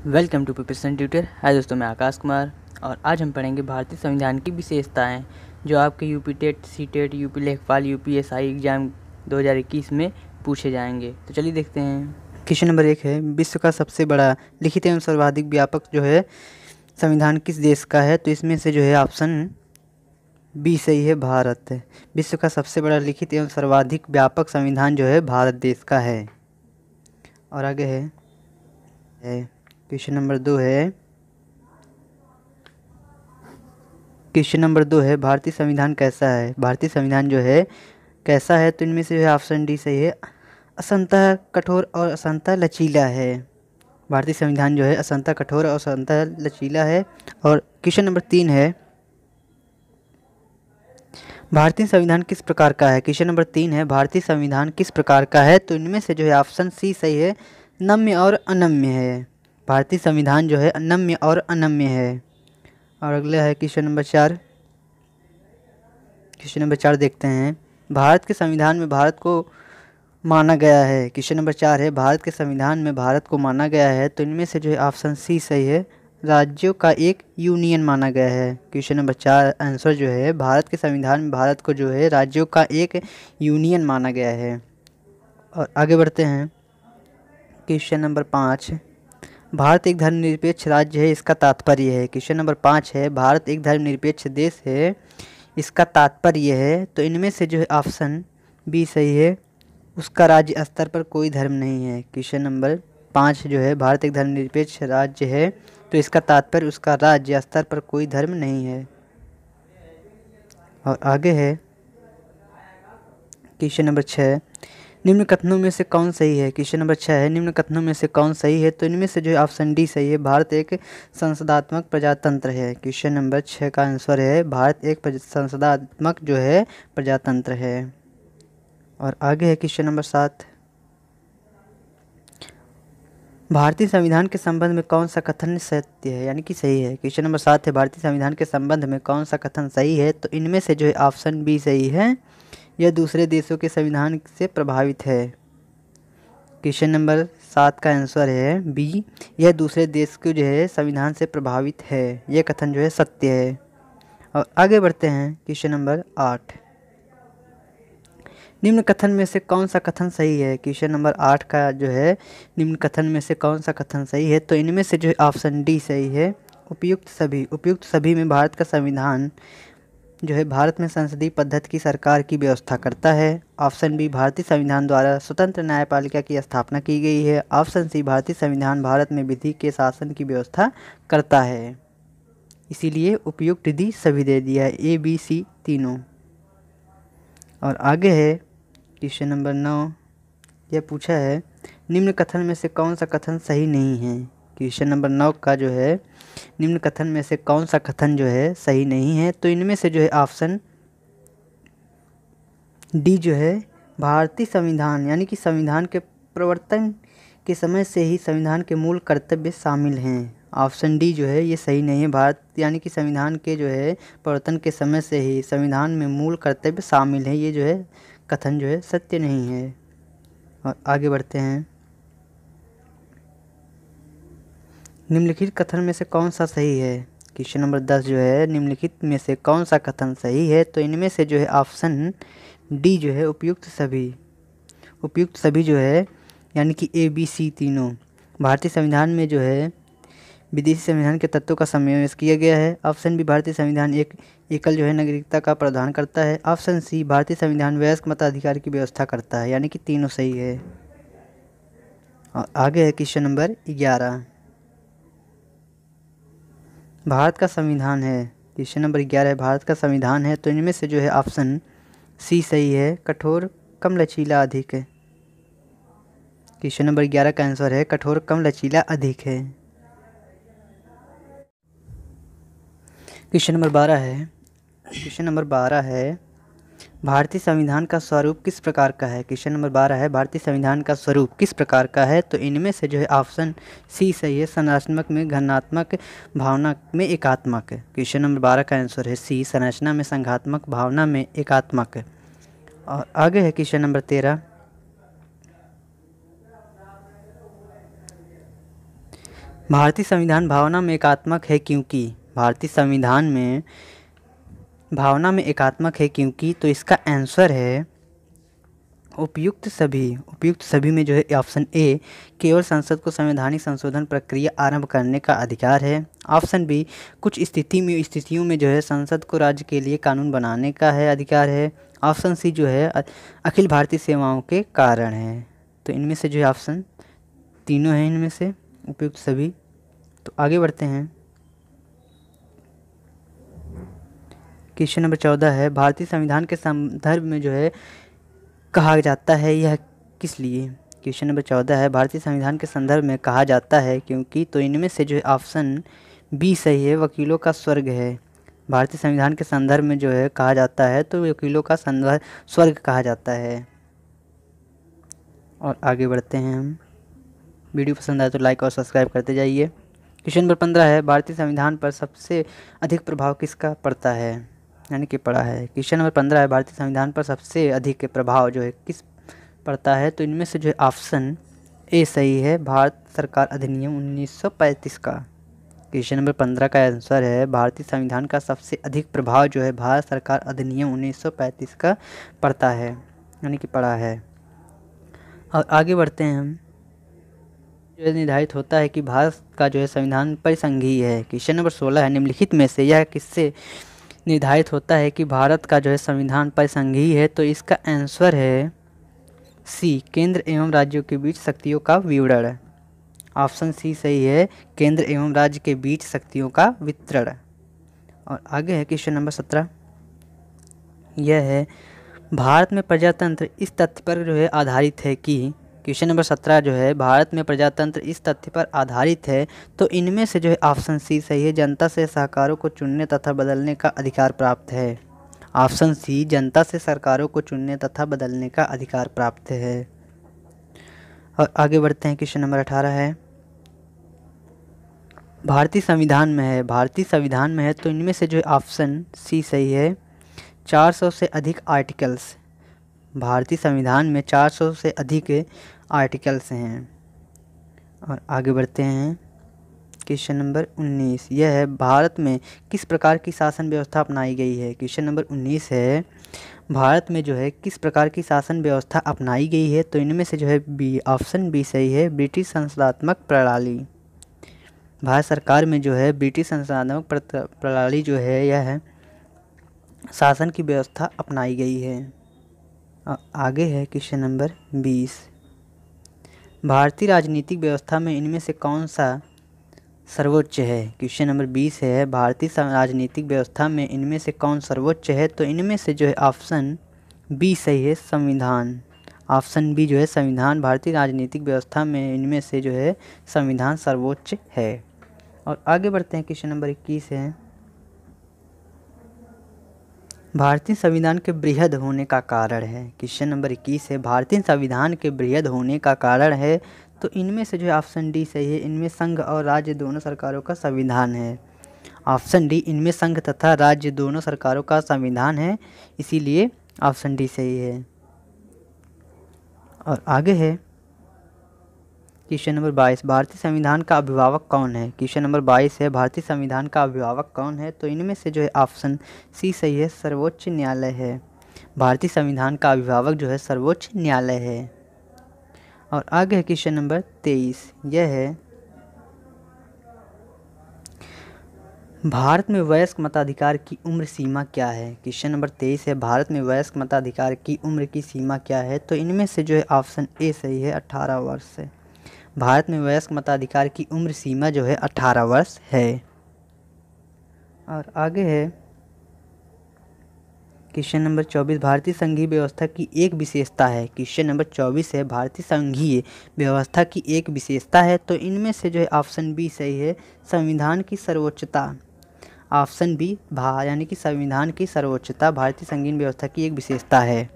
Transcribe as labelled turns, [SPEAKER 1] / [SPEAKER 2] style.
[SPEAKER 1] Welcome to preparation tutor. Hi दोस्तों, मैं आकाश कुमार और आज हम पढ़ेंगे भारतीय संविधान की विशेषताएं जो आपके UP TET, C TET, UP Lekhpal, UPSI exam 2021 में पूछे जाएंगे। तो चलिए देखते हैं।
[SPEAKER 2] क्वेश्चन नंबर 1 है, विश्व का सबसे बड़ा लिखित एवं सर्वाधिक व्यापक जो है संविधान किस देश का है? तो इसमें से जो है ऑप्शन बी सही है, भारत है। विश्व का सबसे बड़ा लिखित एवं सर्वाधिक व्यापक संविधान जो है भारत देश का है। और आगे है क्वेश्चन नंबर 2 है। क्वेश्चन नंबर 2 है, भारतीय संविधान कैसा है? भारतीय संविधान जो है कैसा है? तो इनमें से जो है ऑप्शन डी सही है, असंतः कठोर और असंतः लचीला है। भारतीय संविधान जो है असंतः कठोर और असंतः लचीला है। और क्वेश्चन नंबर 3 है, भारतीय संविधान किस प्रकार का है? क्वेश्चन नंबर 3 है, भारतीय संविधान किस प्रकार का है? तो इनमें से जो है ऑप्शन सी सही है, नम्य और अनम्य है। भारतीय संविधान जो है नम्य और अनम्य है। और अगला है क्वेश्चन नंबर 4। क्वेश्चन नंबर 4 देखते हैं, भारत के संविधान में भारत को माना गया है। क्वेश्चन नंबर 4 है, भारत के संविधान में भारत को माना गया है। तो इनमें से जो है ऑप्शन सी सही है, राज्यों का एक यूनियन माना गया है। क्वेश्चन नंबर 4 आंसर जो है, भारत के संविधान में भारत को जो है राज्यों का एक यूनियन माना गया है। और आगे बढ़ते हैं। क्वेश्चन नंबर 5, भारत एक धर्मनिरपेक्ष राज्य है, इसका तात्पर्य है। क्वेश्चन नंबर 5 है, भारत एक धर्मनिरपेक्ष देश है, इसका तात्पर्य है। तो इनमें से जो है ऑप्शन बी सही है, उसका राज्य स्तर पर कोई धर्म नहीं है। क्वेश्चन नंबर 5 जो है, भारत एक धर्मनिरपेक्ष राज्य है, तो इसका तात्पर्य उसका राज्य स्तर पर कोई धर्म नहीं है। और आगे है क्वेश्चन नंबर 6, निम्न कथनों में से कौन सही है? क्वेश्चन नंबर 6 है, निम्न कथनों में से कौन सही है? तो इनमें से जो है ऑप्शन डी सही है, भारत एक संसदात्मक प्रजातंत्र है। क्वेश्चन नंबर 6 का आंसर है, भारत एक संसदात्मक जो है प्रजातंत्र है। और आगे है क्वेश्चन नंबर 7, भारतीय संविधान के संबंध में कौन सा कथन सत्य है यानी कि सही है? क्वेश्चन नंबर 7 है, भारतीय संविधान के संबंध में कौन सा कथन सही है? तो इनमें से जो है ऑप्शन बी सही है, यह दूसरे देशों के संविधान से प्रभावित है। क्वेश्चन नंबर 7 का आंसर है बी, यह दूसरे देश के जो है संविधान से प्रभावित है। यह कथन जो है सत्य है। और आगे बढ़ते हैं क्वेश्चन नंबर 8, निम्न कथन में से कौन सा कथन सही है? क्वेश्चन नंबर 8 का जो है, निम्न कथन में से कौन सा कथन सही है? तो इनमें से जो है ऑप्शन डी सही है, उपयुक्त सभी में भारत का संविधान जो है भारत में संसदीय पद्धति की सरकार की व्यवस्था करता है। ऑप्शन बी, भारतीय संविधान द्वारा स्वतंत्र न्यायपालिका की स्थापना की गई है। ऑप्शन सी, भारतीय संविधान भारत में विधि के शासन की व्यवस्था करता है, इसीलिए उपयुक्त डी सभी दे दिया है, ए बी सी तीनों। और आगे है क्वेश्चन नंबर 9, यह पूछा है, निम्न कथन में से कौन सा कथन सही नहीं है? क्वेश्चन नंबर 9 का जो है, निम्न कथन में से कौन सा कथन जो है सही नहीं है? तो इनमें से जो है ऑप्शन डी जो है, भारतीय संविधान यानी कि संविधान के प्रवर्तन के समय से ही संविधान के मूल कर्तव्य शामिल हैं। ऑप्शन डी जो है ये सही नहीं है, भारत यानी कि संविधान के जो है प्रवर्तन के समय से ही संविधान में मूल कर्तव्य शामिल है। ये जो है कथन जो है सत्य नहीं है। और आगे बढ़ते हैं, निम्नलिखित कथन में से कौन सा सही है? क्वेश्चन नंबर 10 जो है, निम्नलिखित में से कौन सा कथन सही है? तो इनमें से जो है ऑप्शन डी जो है, उपयुक्त सभी जो है यानी कि ए बी सी तीनों। भारतीय संविधान में जो है विदेशी संविधान के तत्वों का समावेश किया गया है। ऑप्शन बी, भारतीय संविधान एक एकल जो है नागरिकता का प्रावधान करता है। ऑप्शन सी, भारतीय संविधान वयस्क मताधिकार की व्यवस्था करता है, यानी कि तीनों सही है। और आगे है क्वेश्चन नंबर 11, भारत का संविधान है। क्वेश्चन नंबर 11 है, भारत का संविधान है। तो इनमें से जो है ऑप्शन सी सही है, कठोर कम लचीला अधिक है। क्वेश्चन नंबर 11 का आंसर है कठोर कम लचीला अधिक है। क्वेश्चन नंबर 12 है, भारतीय संविधान का स्वरूप किस प्रकार का है? क्वेश्चन नंबर 12 है, भारतीय संविधान का स्वरूप किस प्रकार का है? तो इनमें से जो है ऑप्शन सी सही है, संरचनात्मक में घनात्मक, भावना में एकात्मक। क्वेश्चन नंबर 12 का आंसर है सी, संरचना में संघात्मक, भावना में एकात्मक। और आगे है क्वेश्चन नंबर 13, भारतीय संविधान भावना में एकात्मक है क्योंकि, भारतीय संविधान में भावना में एकात्मक है क्योंकि, तो इसका आंसर है उपयुक्त सभी में जो है ऑप्शन ए, केवल संसद को संवैधानिक संशोधन प्रक्रिया आरंभ करने का अधिकार है। ऑप्शन बी, कुछ स्थितियों में जो है संसद को राज्य के लिए कानून बनाने का है अधिकार है। ऑप्शन सी जो है अखिल भारतीय सेवाओं के कारण है। तो इनमें से जो है ऑप्शन तीनों हैं इनमें से उपयुक्त सभी। तो आगे बढ़ते हैं। क्वेश्चन नंबर 14 है, भारतीय संविधान के संदर्भ में जो है कहा जाता है यह किस लिए। क्वेश्चन नंबर 14 है, भारतीय संविधान के संदर्भ में कहा जाता है क्योंकि, तो इनमें से जो है ऑप्शन बी सही है, वकीलों का स्वर्ग है। भारतीय संविधान के संदर्भ में जो है कहा जाता है तो वकीलों का स्वर्ग कहा जाता है। और आगे बढ़ते हैं हम। वीडियो पसंद आए तो लाइक और सब्सक्राइब करते जाइए। क्वेश्चन नंबर 15 है, भारतीय संविधान पर सबसे अधिक प्रभाव किसका पड़ता है, यानी कि पड़ा है। क्वेश्चन नंबर 15 है, भारतीय संविधान पर सबसे अधिक प्रभाव जो है किस पड़ता है। तो इनमें से जो है ऑप्शन ए सही है, भारत सरकार अधिनियम 1935 का। क्वेश्चन नंबर 15 का आंसर है, भारतीय संविधान का सबसे अधिक प्रभाव जो है भारत सरकार अधिनियम 1935 का पड़ता है, यानी कि पड़ा है। और आगे बढ़ते हैं हम। जो निर्धारित होता है कि भारत का जो है संविधान परिसंघीय है। क्वेश्चन नंबर 16 है, निम्नलिखित में से यह किससे निर्धारित होता है कि भारत का जो है संविधान परिसंघीय है। तो इसका आंसर है सी, केंद्र एवं राज्यों के बीच शक्तियों का विवरण। ऑप्शन सी सही है, केंद्र एवं राज्य के बीच शक्तियों का वितरण। और आगे है क्वेश्चन नंबर 17, यह है, भारत में प्रजातंत्र इस तथ्य पर जो है आधारित है कि। क्वेश्चन नंबर 17 जो है, भारत में प्रजातंत्र इस तथ्य पर आधारित है। तो इनमें से जो है ऑप्शन सी सही है, जनता से सरकारों को चुनने तथा बदलने का अधिकार प्राप्त है। ऑप्शन सी, जनता से सरकारों को चुनने तथा बदलने का अधिकार प्राप्त है। और आगे बढ़ते हैं। क्वेश्चन नंबर 18 है, भारतीय संविधान में है तो इनमें से जो है ऑप्शन सी सही है, 400 से अधिक आर्टिकल्स। भारतीय संविधान में 400 से अधिक आर्टिकल्स हैं। और आगे बढ़ते हैं। क्वेश्चन नंबर 19, यह है, भारत में किस प्रकार की शासन व्यवस्था अपनाई गई है। क्वेश्चन नंबर 19 है, भारत में जो है किस प्रकार की शासन व्यवस्था अपनाई गई है। तो इनमें से जो है बी, ऑप्शन बी सही है, ब्रिटिश संसदात्मक प्रणाली। भारत सरकार में जो है ब्रिटिश संसदात्मक प्रणाली जो है यह शासन की व्यवस्था अपनाई गई है। आगे है क्वेश्चन नंबर 20, भारतीय राजनीतिक व्यवस्था में इनमें से कौन सा सर्वोच्च है। क्वेश्चन नंबर 20 है, भारतीय राजनीतिक व्यवस्था में इनमें से कौन सर्वोच्च है। तो इनमें से जो है ऑप्शन बी सही है, संविधान। ऑप्शन बी जो है संविधान, भारतीय राजनीतिक व्यवस्था में इनमें से जो है संविधान सर्वोच्च है। और आगे बढ़ते हैं। क्वेश्चन नंबर 21 है, भारतीय संविधान के बृहद होने का कारण है। क्वेश्चन नंबर 21 है, भारतीय संविधान के बृहद होने का कारण है। तो इनमें से जो है ऑप्शन डी सही है, इनमें संघ और राज्य दोनों सरकारों का संविधान है। ऑप्शन डी, इनमें संघ तथा राज्य दोनों सरकारों का संविधान है, इसीलिए ऑप्शन डी सही है। और आगे है क्वेश्चन नंबर 22, भारतीय संविधान का अभिभावक कौन है। क्वेश्चन नंबर 22 है, भारतीय संविधान का अभिभावक कौन है। तो इनमें से जो है ऑप्शन सी सही है, सर्वोच्च न्यायालय है। भारतीय संविधान का अभिभावक जो है सर्वोच्च न्यायालय है। और आगे है क्वेश्चन नंबर 23, यह है, भारत में वयस्क मताधिकार की उम्र सीमा क्या है। क्वेश्चन नंबर 23 है, भारत में वयस्क मताधिकार की उम्र की सीमा क्या है। तो इनमें से जो है ऑप्शन ए सही है, 18 वर्ष है। भारत में वयस्क मताधिकार की उम्र सीमा जो है 18 वर्ष है। और आगे है क्वेश्चन नंबर 24, भारतीय संघीय व्यवस्था की एक विशेषता है। क्वेश्चन नंबर 24 है, भारतीय संघीय व्यवस्था की एक विशेषता है। तो इनमें से जो है ऑप्शन बी सही है, संविधान की सर्वोच्चता। ऑप्शन बी यानी कि संविधान की सर्वोच्चता भारतीय संघीय व्यवस्था की एक विशेषता है।